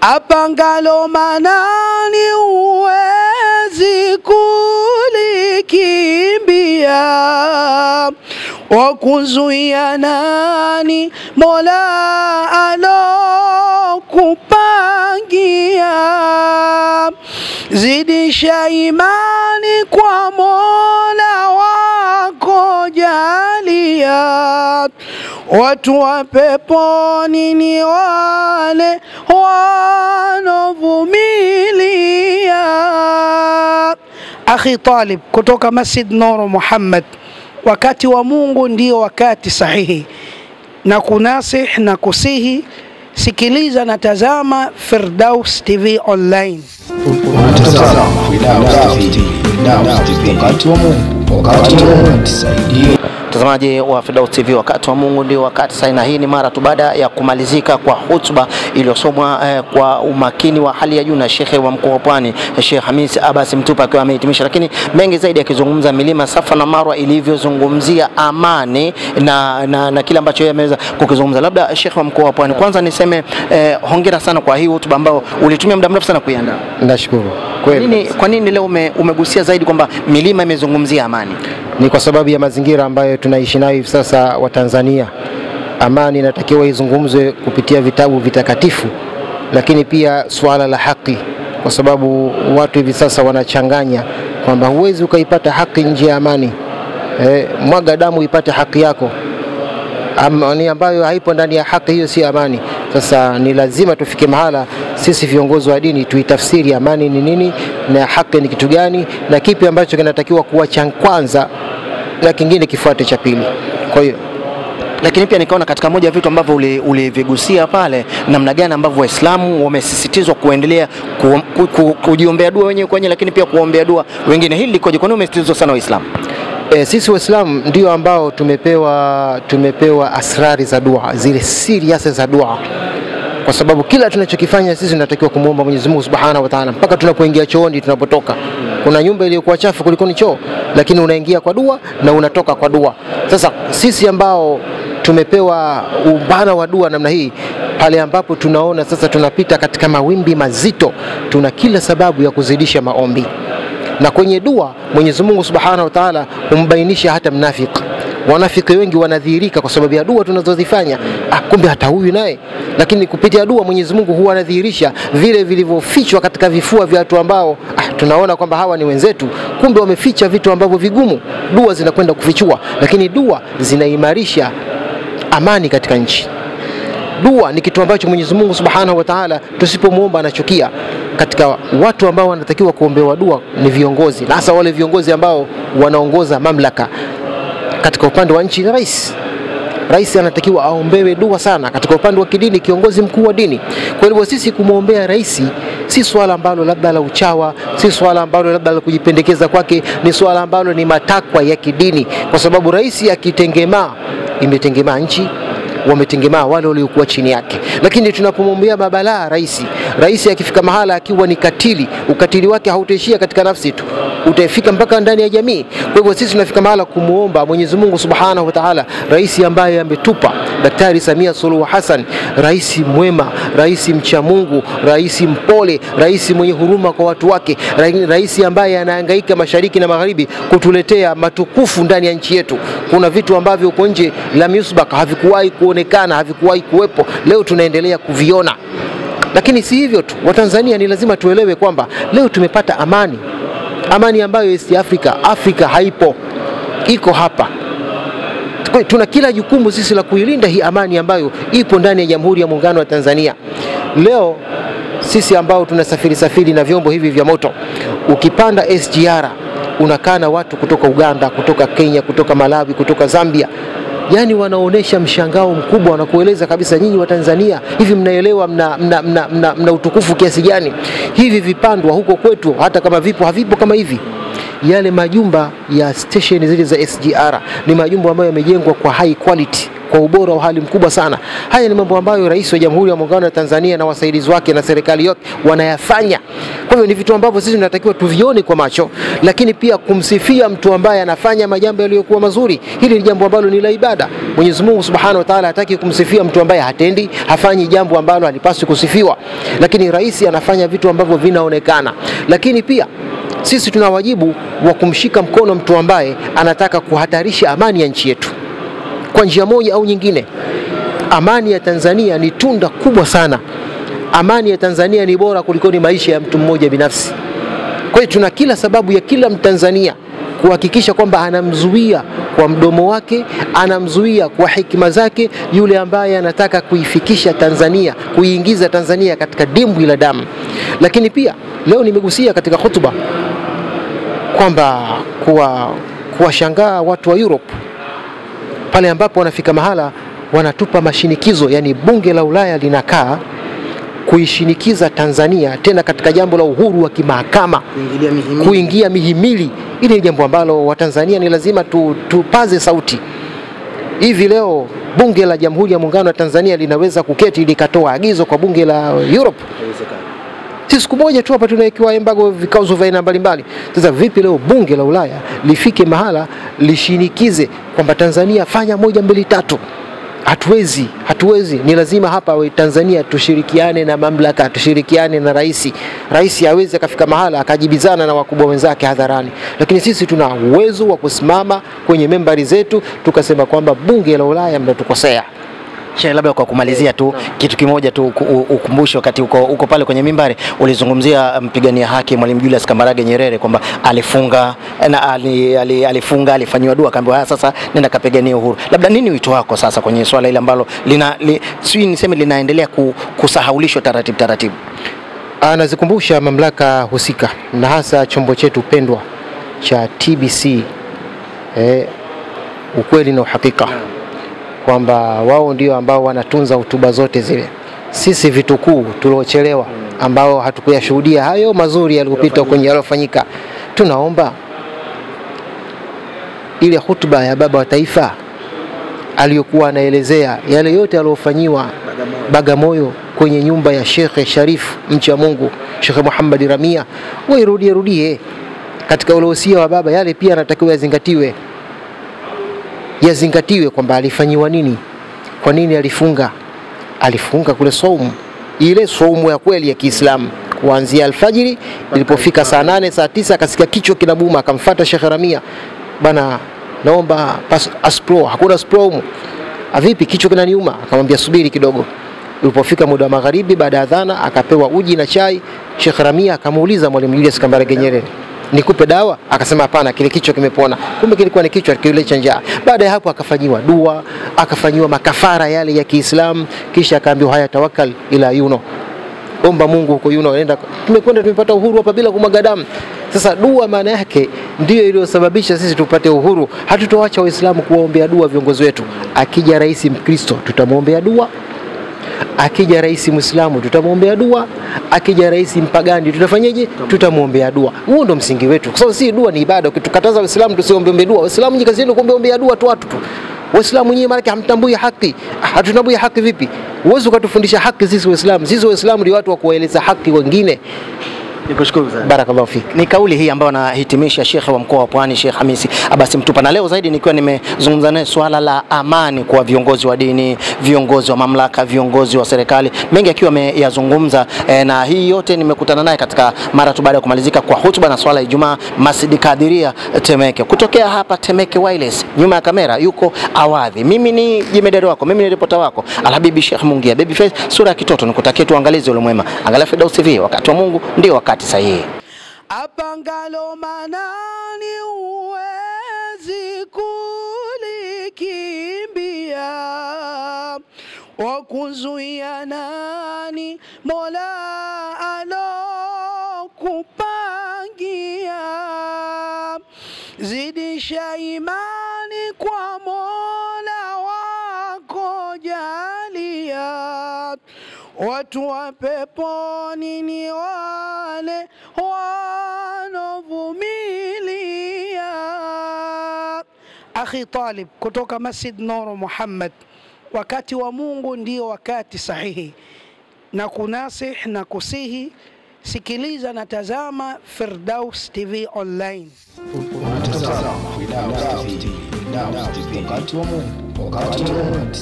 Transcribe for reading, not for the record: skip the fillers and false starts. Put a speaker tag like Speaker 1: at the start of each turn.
Speaker 1: apangalo manani uwezi kulikimbia, wakuzuia nani Mola alokupangia. Zidisha imani kwa Mola wako jalia, watu wa peponi ni wale wanovumilia. Akhi Talib kutoka Masjid Nur Muhammad, wakati wa Mungu ndio wakati sahihi, na kunasih na kusihi, sikiliza na tazama Firdaus TV online.
Speaker 2: Unatazama Firdaus TV, wakati wa Mungu, wakati wa Mungu.
Speaker 3: Mtazamaji wa Firdaus TV, wakati wa Mungu ndio wakati sahihi, na hii ni mara tu baada ya kumalizika kwa hutuba iliyosomwa kwa umakini wa hali ya juu na Sheikh wa mkoa wa Pwani, Sheikh Hamis Abbas Mtupa, akiwa amehitimisha, lakini mengi zaidi akizungumza milima Safa na Marwa ilivyozungumzia amani na kile ambacho yeye ameweza kukizungumza. Labda Sheikh wa mkoa wa Pwani, kwanza niseme hongera sana kwa hii hutuba ambayo ulitumia muda mrefu sana kuiandaa.
Speaker 4: Nashukuru.
Speaker 3: Kwa nini leo umegusia zaidi kwamba milima imezungumzia amani?
Speaker 4: Ni kwa sababu ya mazingira ambayo tunaishi nayo hivi sasa wa Tanzania. Amani inatakiwa izungumzwe kupitia vitabu vitakatifu, lakini pia swala la haki, kwa sababu watu hivi sasa wanachanganya kwamba huwezi ukaipata haki nje ya amani. Mwaga damu ipate haki yako. Amani ambayo haipo ndani ya haki, hiyo si amani. Sasa ni lazima tufike mahala sisi viongozi wa dini tuitafsiri amani ni nini na haki ni kitu gani, na kipi ambacho kinatakiwa kuwa cha kwanza na kingine kifuate cha pili. Kwa hiyo
Speaker 3: lakini pia nikaona katika moja vitu ambavyo ulivigusia pale, namna gani ambavyo Waislamu wamesisitizwa kuendelea kujiombea dua wenyewe kwenye, lakini pia kuombea dua wengine. Hili likoje? Kwa nini umesisitizwa sana Waislamu?
Speaker 4: Sisi Waislamu ndio ambao tumepewa asrari za dua, zile siri hasa za dua, kwa sababu kila tunachokifanya sisi tunatakiwa kumuomba Mwenyezi Mungu Subhanahu wa Ta'ala, mpaka tunapoingia chooni, tunapotoka. Kuna nyumba iliyokuwa chafu kuliko ni choo, lakini unaingia kwa dua na unatoka kwa dua. Sasa sisi ambao tumepewa ubana wa dua namna hii, pale ambapo tunaona sasa tunapita katika mawimbi mazito, tuna kila sababu ya kuzidisha maombi. Na kwenye dua Mwenyezi Mungu Subhanahu wa Ta'ala humbainisha hata mnafiki. Wanafiki wengi wanadhihirika kwa sababu ya dua tunazozifanya. Kumbe hata huyu naye. Lakini kupitia dua Mwenyezi Mungu huwa anadhihirisha vile vilivyofichwa katika vifua vya watu ambao tunaona kwamba hawa ni wenzetu, kumbe wameficha vitu ambavyo vigumu. Dua zinakwenda kufichua, lakini dua zinaimarisha amani katika nchi. Dua ni kitu ambacho Mwenyezi Mungu Subhanahu wa Ta'ala tusipomuomba anachukia. Katika watu ambao wanatakiwa kuombewa dua ni viongozi, na hasa wale viongozi ambao wanaongoza mamlaka. Katika upande wa nchi, rais anatakiwa aombewe dua sana. Katika upande wa kidini, kiongozi mkuu wa dini. Kwa hivyo sisi kumwombea rais si swala ambalo labda la uchawa, si swala ambalo labda la kujipendekeza kwake, ni swala ambalo ni matakwa ya kidini, kwa sababu rais akitengemaa, imetengemaa nchi, wametengemaa wale waliokuwa chini yake. Lakini tunapomwombea mabalaa rais akifika mahala akiwa ni katili, ukatili wake hautaishia katika nafsi tu, utafika mpaka ndani ya jamii. Kwa hivyo sisi tunafika mahala kumuomba Mwenyezi Mungu Subhanahu wa Ta'ala, rais ambaye ametupa Daktari Samia Suluhu Hassan, rais mwema, rais mcha Mungu, rais mpole, rais mwenye huruma kwa watu wake, rais ambaye anahangaika mashariki na magharibi kutuletea matukufu ndani ya nchi yetu. Kuna vitu ambavyo uko nje la yusbak havikuwahi kuonekana, havikuwahi kuwepo, leo tunaendelea kuviona. Lakini si hivyo tu, Watanzania ni lazima tuelewe kwamba leo tumepata amani ambayo East Africa haipo, iko hapa. Tuna kila jukumu sisi la kuilinda hii amani ambayo ipo ndani ya Jamhuri ya Muungano wa Tanzania. Leo sisi ambao tunasafiri na vyombo hivi vya moto, ukipanda SGR unakaa na watu kutoka Uganda, kutoka Kenya, kutoka Malawi, kutoka Zambia. Yani wanaonesha mshangao mkubwa, wanakueleza kabisa, nyinyi wa Tanzania hivi mnaelewa mna utukufu kiasi gani? Hivi vipandwa huko kwetu hata kama vipo havipo kama hivi. yale majumba ya station zile za SGR ni majumba ambayo yamejengwa kwa high quality, kwa ubora wa hali mkubwa sana. Haya ni mambo ambayo Rais wa Jamhuri ya Muungano wa Tanzania na wasaidizi wake na serikali yote wanayafanya. Kwa hivyo ni vitu ambavyo sisi tunatakiwa tuvione kwa macho, lakini pia kumsifia mtu ambaye anafanya majambo yaliyokuwa mazuri. Hili ni jambo ambalo ni la ibada. Mwenyezi Mungu Subhanahu wa Ta'ala hataki kumsifia mtu ambaye hatendi, hafanyi jambo ambalo halipaswi kusifiwa. Lakini rais anafanya vitu ambavyo vinaonekana. Lakini pia sisi tuna wajibu wa kumshika mkono mtu ambaye anataka kuhatarisha amani ya nchi yetu kwa njia moja au nyingine. Amani ya Tanzania ni tunda kubwa sana. Amani ya Tanzania ni bora kuliko ni maisha ya mtu mmoja binafsi. Kwa hiyo tuna kila sababu ya kila Mtanzania kuhakikisha kwamba anamzuia kwa mdomo wake, anamzuia kwa hikima zake yule ambaye anataka kuifikisha Tanzania, kuiingiza Tanzania katika dimbwi la damu. Lakini pia leo nimegusia katika hotuba kwamba kuwashangaa watu wa Europe pale ambapo wanafika mahala wanatupa mashinikizo, yani bunge la Ulaya linakaa kuishinikiza Tanzania tena katika jambo la uhuru wa kimahakama, kuingia mihimili. Hili ni jambo ambalo Watanzania ni lazima tupaze sauti. Hivi leo bunge la Jamhuri ya Muungano wa Tanzania linaweza kuketi likatoa agizo kwa bunge la Europe? Si siku moja tu hapa tunawekewa embargo, vikao vya aina mbalimbali. Sasa vipi leo bunge la Ulaya lifike mahala lishinikize kwamba Tanzania fanya 1 2 3? Hatuwezi. Ni lazima hapa wa Tanzania tushirikiane na mamlaka, tushirikiane na rais. Rais hawezi akafika mahala akajibizana na wakubwa wenzake hadharani. Lakini sisi tuna uwezo wa kusimama kwenye membari zetu tukasema kwamba bunge la Ulaya mnatukosea.
Speaker 3: Sheikh, labda kwa kumalizia tu kitu kimoja tu ukumbusho, wakati uko pale kwenye mimbari ulizungumzia mpigania haki Mwalimu Julius Kambarage Nyerere kwamba alifunga na alifunga, alifanywa dua, akaambiwa sasa nenda kapigania uhuru. Labda nini wito wako sasa kwenye swala ile ambalo linaendelea kusahaulishwa taratibu?
Speaker 4: Anazikumbusha mamlaka husika na hasa chombo chetu pendwa cha TBC ukweli na uhakika kwamba wao ndio ambao wanatunza hotuba zote zile. Sisi vitukuu tuliochelewa ambao hatukuyashuhudia hayo mazuri yaliyopita kwenye yalofanyika, tunaomba ile hotuba ya baba wa taifa aliyokuwa anaelezea yale yote aliyofanyiwa Bagamoyo kwenye nyumba ya Sheikh Sharif mcha Mungu Sheikh Muhammad Ramia, wairudie katika ule usia wa baba. Yale pia anatakiwa yazingatiwe kwamba alifanyiwa nini, kwa nini alifunga kule saumu, ile saumu ya kweli ya Kiislamu kuanzia alfajiri. Ilipofika saa 8 saa 9 akasikia kichwa kinabuma, akamfuata Sheikh Ramia, bana naomba aspro. Hakuna aspro. Vipi kichwa kinaniuma? Akamwambia subiri kidogo. Ilipofika muda wa magharibi baada ya adhana akapewa uji na chai. Sheikh Ramia akamuuliza Mwalimu Julius Kambarage Nyerere, nikupe dawa? Akasema hapana, kile kichwa kimepona. Kumbe kilikuwa ni kichwa kile cha njaa. Baada ya hapo akafanyiwa dua, akafanyiwa makafara yale ya Kiislamu, kisha akaambiwa haya tawakkal ila yuno, omba Mungu huko yuno, nenda. Tumepata uhuru hapa bila kumwaga damu. Sasa dua maana yake ndio iliyosababisha sisi tupate uhuru. Hatutoacha Waislamu kuwaombea dua viongozi wetu. Akija rais Mkristo tutamwombea dua, akija rais Muislamu tutamwombea dua, akija rais mpagani tutafanyaje? Tutamwombea dua. Huo ndo msingi wetu, kwa sababu si dua ni ibada. Ukitukataza Waislamu tusiombe dua, Waislamu nyinyi kazi yenu kuombea dua tu watu tu. Waislamu nyinyi maana hamtambui haki. Hatutambui haki vipi? Uwezo ukatufundisha haki sisi Waislamu? Sisi Waislamu ni watu wa kueleza haki wengine.
Speaker 3: Nikushukuru sana.
Speaker 4: Barakallahu fik.
Speaker 3: Ni kauli hii ambayo anahitimisha Sheikh wa mkoa wa Pwani Sheikh Hamisi Abasi Mtupa, na leo zaidi nikiwa nimezungumza naye swala la amani kwa viongozi wa dini, viongozi wa mamlaka, viongozi wa serikali, mengi akiwa ameyazungumza na hii yote nimekutana naye katika mara tu baada ya kumalizika kwa hutuba na swala ya Ijumaa Masjid Kadiria Temeke. Kutokea hapa Temeke Wireless, nyuma ya kamera yuko Awadhi. Mimi ni jemedari wako, mimi ni ripota wako Alhabibi Sheikh Mungia Babyface, sura ya kitoto. Nikutakie tu angalizi ule mwema. Angalia Firdaus TV, wakati wa Mungu ndio wakati sahihi.
Speaker 1: Apangalo manani uwezi kulikimbia, wakuzuia nani Mola alokupangia. Zidisha imani kwa Mola wako jalia, watu wa peponi ni wale wanovumilia. Akhi Talib kutoka Masjid Nuru Muhammad. Wakati wa Mungu ndio wakati sahihi, na kunasih na kusihi, sikiliza na tazama Firdaus TV online.
Speaker 2: Unatazama Firdaus TV, wakati wa Mungu, wakati wa Mungu.